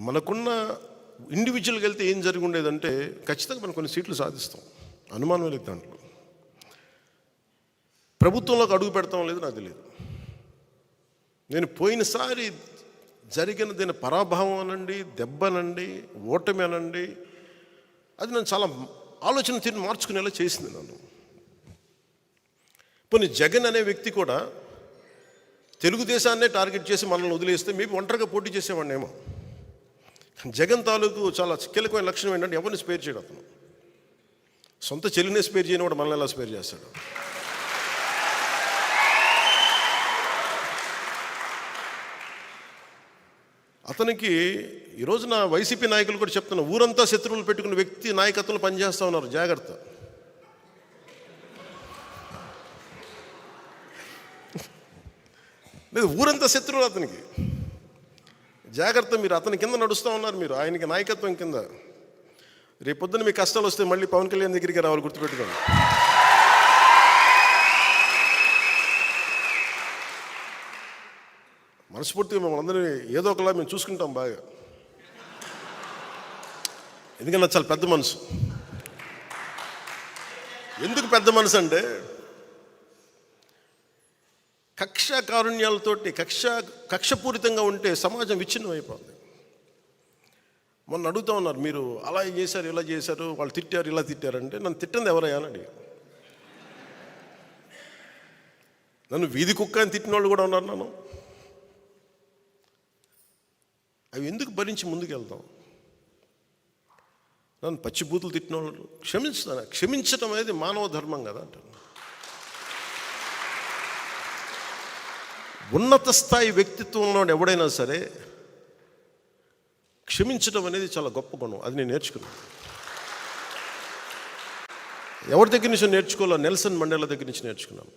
మనకున్న ఇండివిజువల్గా వెళ్తే ఏం జరిగి ఉండేదంటే ఖచ్చితంగా మనం కొన్ని సీట్లు సాధిస్తాం, అనుమానం లేదు దాంట్లో. ప్రభుత్వంలోకి అడుగు పెడతాం లేదు నాకు తెలియదు. నేను పోయినసారి జరిగిన దీని పరాభవం అనండి, దెబ్బనండి, ఓటమి అనండి, అది నన్ను చాలా ఆలోచన తీరు మార్చుకునేలా చేసింది నన్ను. పోనీ జగన్ అనే వ్యక్తి కూడా తెలుగుదేశాన్నే టార్గెట్ చేసి మనల్ని వదిలేస్తే మేబీ ఒంటరిగా పోటీ చేసేవాడినేమో. జగన్ తాలూకు చాలా కీలకమైన లక్షణం ఏంటంటే ఎవరిని స్పేర్ చేయడం. అతను సొంత చెల్లినే స్పేర్ చేయని వాడు మనల్ని ఎలా స్పేర్ చేస్తాడు? అతనికి ఈ రోజున వైసీపీ నాయకులు కూడా చెప్తున్నా, ఊరంతా శత్రువులు పెట్టుకున్న వ్యక్తి నాయకత్వంలో పనిచేస్తూ ఉన్నారు, జాగ్రత్త. లేదు, ఊరంతా శత్రువులు అతనికి, జాగ్రత్త. మీరు అతని కింద నడుస్తూ ఉన్నారు, మీరు ఆయనకి నాయకత్వం కింద. రేపొద్దున మీ కష్టాలు వస్తే మళ్ళీ పవన్ కళ్యాణ్ దగ్గరికి రావాలి, గుర్తుపెట్టుకోండి. మనస్ఫూర్తిగా మమ్మల్ని అందరినీ ఏదో ఒకలా మేము చూసుకుంటాం బాగా. ఎందుకన్నా చాలా పెద్ద మనసు. ఎందుకు పెద్ద మనసు అంటే కక్ష కారుణ్యాలతోటి కక్షపూరితంగా ఉంటే సమాజం విచ్ఛిన్నం అయిపోతుంది. మొన్న అడుగుతూ ఉన్నారు, మీరు అలా చేశారు, ఇలా చేశారు, వాళ్ళు తిట్టారు, ఇలా తిట్టారంటే నన్ను తిట్టింది ఎవరయ్యా అని అడిగారు. నన్ను వీధి కుక్క అని తిట్టిన వాళ్ళు కూడా ఉన్నారు. నన్ను అవి ఎందుకు భరించి ముందుకెళ్తాం? నన్ను పచ్చిబూతులు తిట్టిన వాళ్ళు క్షమించుతాను. క్షమించడం అనేది మానవ ధర్మం కదా అంటాను. ఉన్నత స్థాయి వ్యక్తిత్వంలో ఎవడైనా సరే క్షమించడం అనేది చాలా గొప్ప గుణం. అది నేను నేర్చుకున్నాను. ఎవరి దగ్గర నుంచి నేర్చుకోవాలో? నెల్సన్ మండేలా దగ్గర నుంచి నేర్చుకున్నాను.